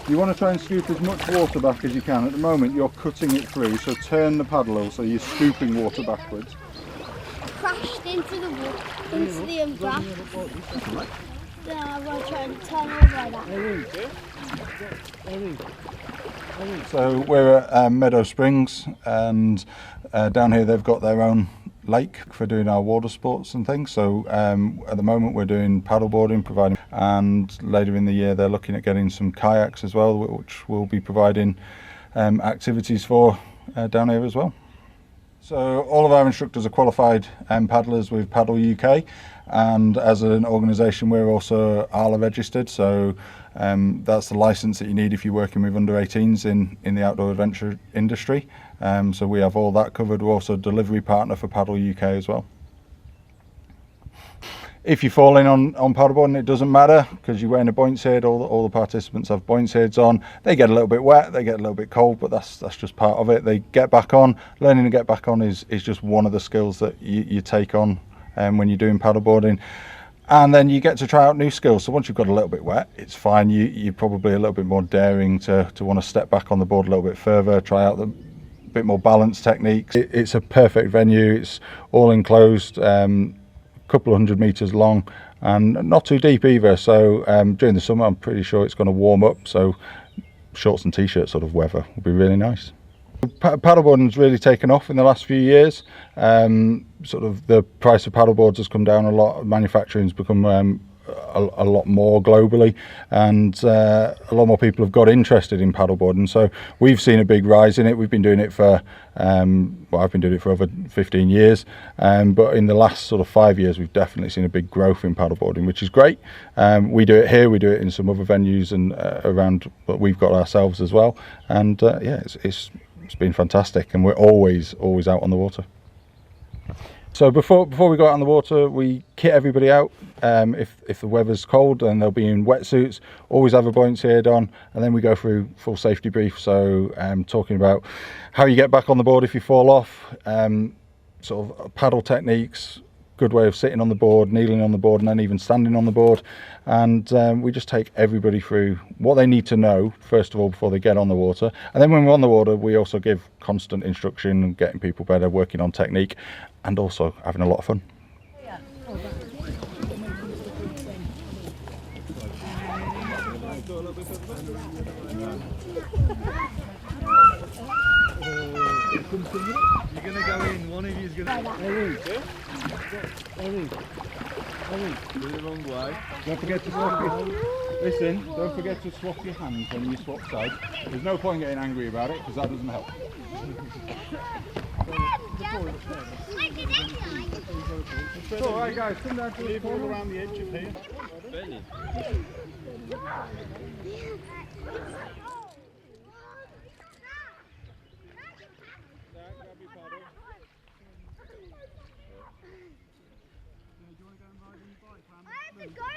You want to try and scoop as much water back as you can. At the moment you're cutting it through, so turn the paddle so you're scooping water backwards. Crashed into the grass. Yeah, we're trying to turn over that. So we're at Meadow Springs, and down here they've got their own lake for doing our water sports and things. So at the moment we're doing paddleboarding, providing, and later in the year they're looking at getting some kayaks as well, which we'll be providing activities for down here as well. So all of our instructors are qualified paddlers with Paddle UK, and as an organisation we're also ALA registered, so that's the licence that you need if you're working with under 18s in the outdoor adventure industry. So we have all that covered. We're also a delivery partner for Paddle UK as well. If you fall in on paddleboarding, it doesn't matter because you're wearing a buoyancy head. All the participants have buoyancy heads on. They get a little bit wet, they get a little bit cold, but that's just part of it. They get back on. Learning to get back on is just one of the skills that you take on when you're doing paddleboarding. And then you get to try out new skills. So once you've got a little bit wet, it's fine. You're probably a little bit more daring to want to step back on the board a little bit further, try out the bit more balance techniques. It's a perfect venue. It's all enclosed. Couple of 100 meters long and not too deep either, so during the summer I'm pretty sure it's going to warm up, so shorts and t-shirt sort of weather will be really nice. Paddleboarding's really taken off in the last few years. Sort of the price of paddleboards has come down a lot. Manufacturing's become a lot more globally, and a lot more people have got interested in paddleboarding, so we've seen a big rise in it. We've been doing it for well, I've been doing it for over 15 years, but in the last sort of 5 years we've definitely seen a big growth in paddleboarding, which is great. We do it here, we do it in some other venues and around what we've got ourselves as well, and yeah, it's been fantastic, and we're always out on the water. So before we go out on the water, we kit everybody out. If the weather's cold, then they'll be in wetsuits. Always have a buoyancy head on, and then we go through full safety brief. So talking about how you get back on the board if you fall off, sort of paddle techniques, good way of sitting on the board, kneeling on the board, and then even standing on the board. And we just take everybody through what they need to know first of all before they get on the water, and then when we're on the water we also give constant instruction and getting people better, working on technique, and also having a lot of fun. You're going to go in, one of you's going to... Do the wrong way. Don't forget to swap listen, don't forget to swap your hands when you swap sides. There's no point getting angry about it because that doesn't help. So, alright guys, come down to the corner around the edge of here. I have to go.